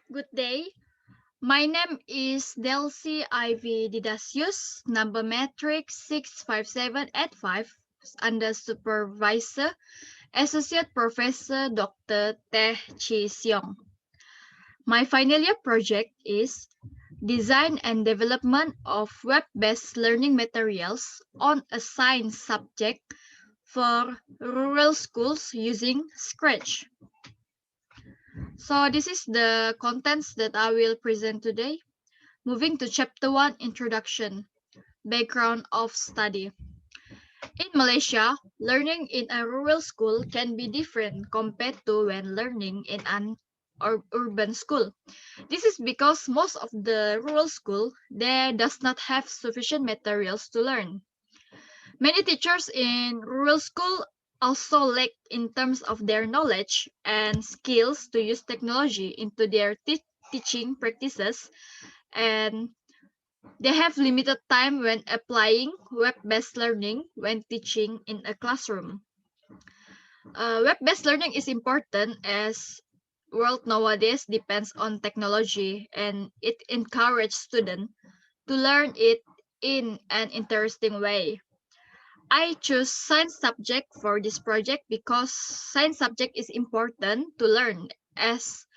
Good day. My name is Delcy Ivy Didasius, number metric 65785, under supervisor, Associate Professor Dr. Teh Chi Siong. My final year project is Design and Development of Web-based Learning Materials on a Science subject for rural schools using Scratch. So this is the contents that I will present today. Moving to Chapter 1 Introduction Background of Study. In Malaysia, learning in a rural school can be different compared to when learning in an urban school. This is because most of the rural school there does not have sufficient materials to learn. Many teachers in rural school also lack in terms of their knowledge and skills to use technology into their teaching practices, and they have limited time when applying web-based learning when teaching in a classroom. Web-based learning is important as world nowadays depends on technology, and it encourages students to learn it in an interesting way. I choose science subject for this project because science subject is important to learn as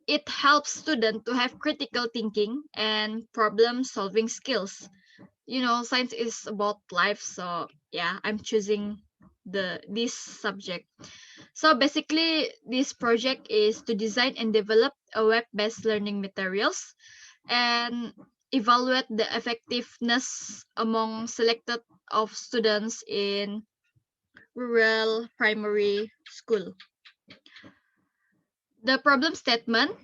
it helps students to have critical thinking and problem solving skills. Science is about life, so yeah, I'm choosing this subject. So basically this project is to design and develop a web-based learning materials and evaluate the effectiveness among selected of students in rural primary school. The problem statement: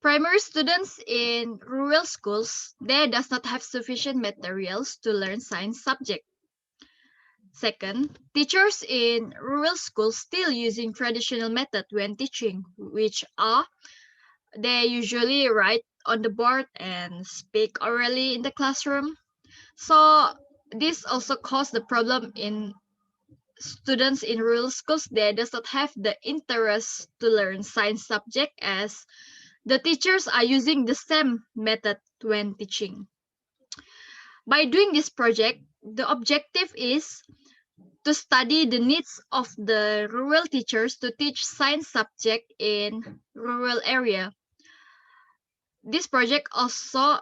primary students in rural schools there does not have sufficient materials to learn science subject. Second, teachers in rural schools still using traditional method when teaching, which are they usually write on the board and speak orally in the classroom. So this also caused the problem in students in rural schools that does not have the interest to learn science subject as the teachers are using the same method when teaching. By doing this project, the objective is to study the needs of the rural teachers to teach science subject in rural area. This project also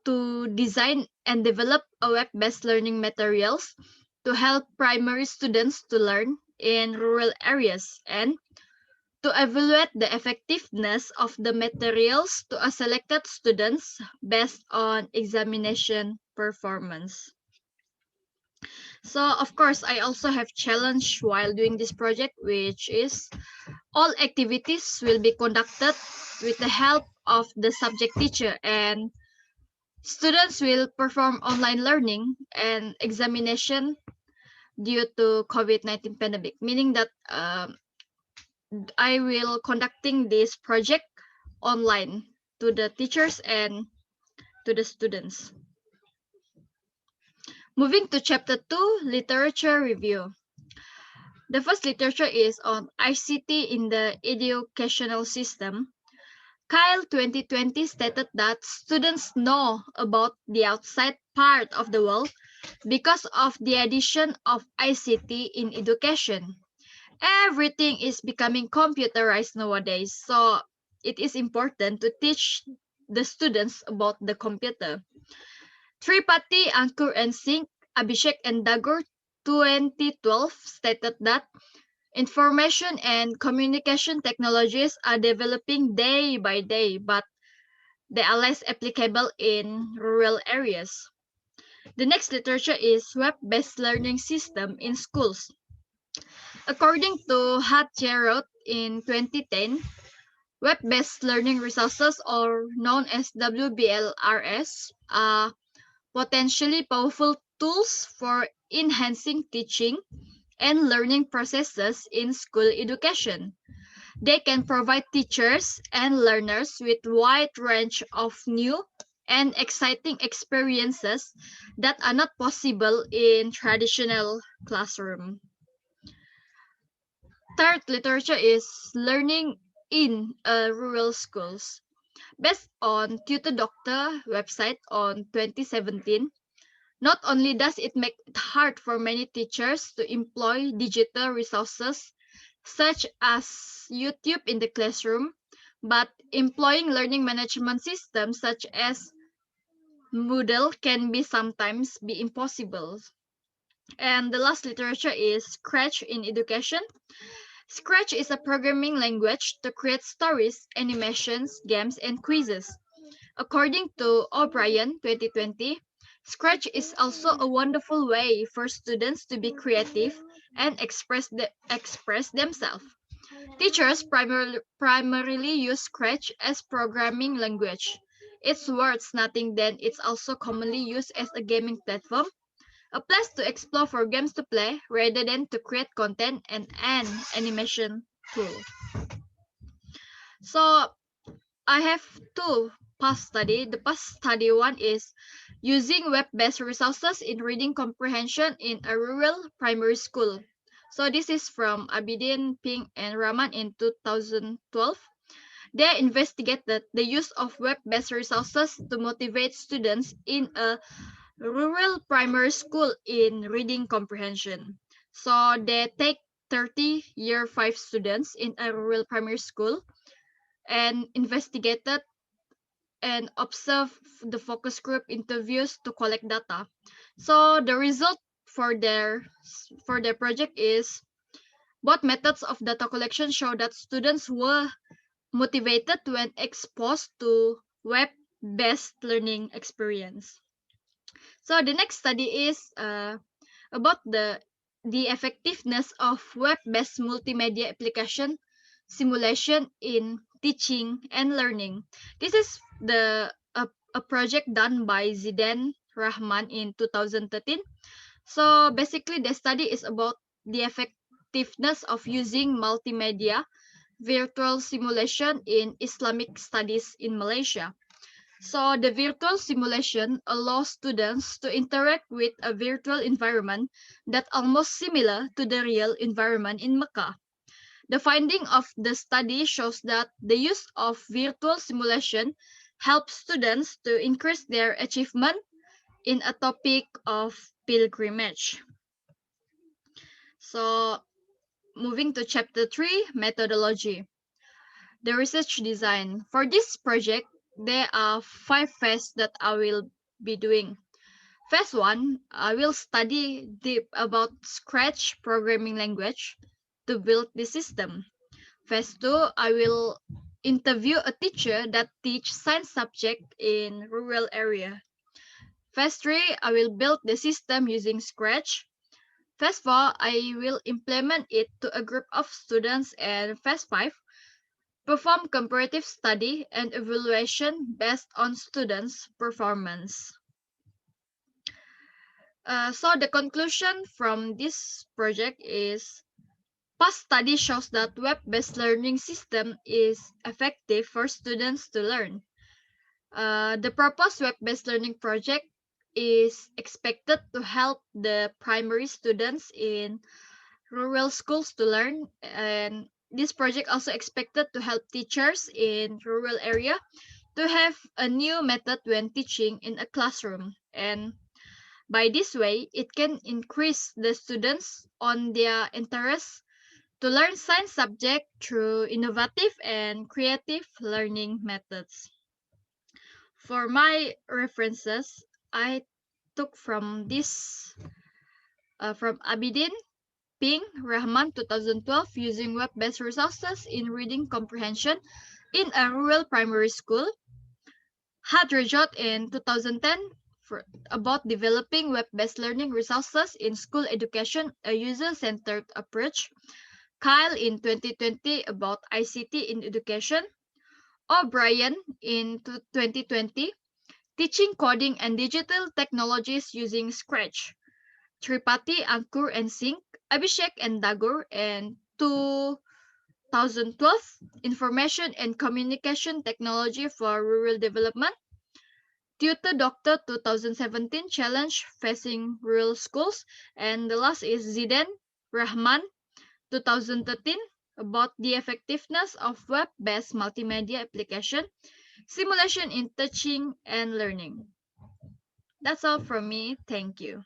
to design and develop a web-based learning materials to help primary students to learn in rural areas and to evaluate the effectiveness of the materials to a selected students based on examination performance. So of course I also have challenge while doing this project, which is all activities will be conducted with the help of the subject teacher, and students will perform online learning and examination due to COVID-19 pandemic, meaning that I will conducting this project online to the teachers and to the students. Moving to chapter 2, literature review. The first literature is on ICT in the educational system. Kyle 2020 stated that students know about the outside part of the world because of the addition of ICT in education. Everything is becoming computerized nowadays, so it is important to teach the students about the computer. Tripathi, Ankur and Singh, Abhishek and Dagur 2012 stated that information and communication technologies are developing day by day, but they are less applicable in rural areas. The next literature is web-based learning system in schools. According to Hatcherot in 2010, web-based learning resources, or known as WBLRS, are potentially powerful tools for enhancing teaching and learning processes in school education. They can provide teachers and learners with wide range of new and exciting experiences that are not possible in traditional classroom. Third literature is learning in rural schools. Based on Tutor Doctor website on 2017, not only does it make it hard for many teachers to employ digital resources such as YouTube in the classroom, but employing learning management systems such as Moodle can be sometimes be impossible. And the last literature is Scratch in Education. Scratch is a programming language to create stories, animations, games, and quizzes. According to O'Brien 2020, Scratch is also a wonderful way for students to be creative and express themselves. Teachers primarily use Scratch as programming language. It's worth noting that it's also commonly used as a gaming platform, a place to explore for games to play rather than to create content and an animation tool. So I have two past study. The past study one is using web-based resources in reading comprehension in a rural primary school. So this is from Abidin, Ping, and Rahman in 2012. They investigated the use of web-based resources to motivate students in a rural primary school in reading comprehension. So they take 30 year 5 students in a rural primary school and investigated and observe the focus group interviews to collect data. So the result for their project is both methods of data collection show that students were motivated when exposed to web-based learning experience. So the next study is about the effectiveness of web-based multimedia application simulation in teaching and learning. This is a project done by Zidane Rahman in 2013. So basically the study is about the effectiveness of using multimedia virtual simulation in Islamic studies in Malaysia. So the virtual simulation allows students to interact with a virtual environment that almost similar to the real environment in Mecca. The finding of the study shows that the use of virtual simulation helps students to increase their achievement in a topic of pilgrimage. So moving to chapter 3, methodology. The research design. For this project, there are 5 phases that I will be doing. Phase 1, I will study deep about Scratch programming language to build the system. Phase 2, I will interview a teacher that teach science subject in rural area. Phase 3, I will build the system using Scratch. Phase 4, I will implement it to a group of students. And Phase 5, perform comparative study and evaluation based on students' performance. So the conclusion from this project is past study shows that web-based learning system is effective for students to learn. The proposed web-based learning project is expected to help the primary students in rural schools to learn, and this project also expected to help teachers in rural area to have a new method when teaching in a classroom. And by this way, it can increase the students on their interest to learn science subject through innovative and creative learning methods. For my references, I took from this from Abidin, Ping, Rahman 2012 using web-based resources in reading comprehension in a rural primary school. Hadrajot in 2010 about developing web-based learning resources in school education, a user-centered approach. Kyle in 2020 about ICT in education. O'Brien in 2020 teaching coding and digital technologies using Scratch. Tripathi, Ankur, and Singh, Abhishek and Dagur, and 2012 Information and Communication Technology for Rural Development. Tutor Doctor 2017 Challenge Facing Rural Schools. And the last is Zidane Rahman 2013 about the effectiveness of web-based multimedia application, simulation in teaching and learning. That's all from me. Thank you.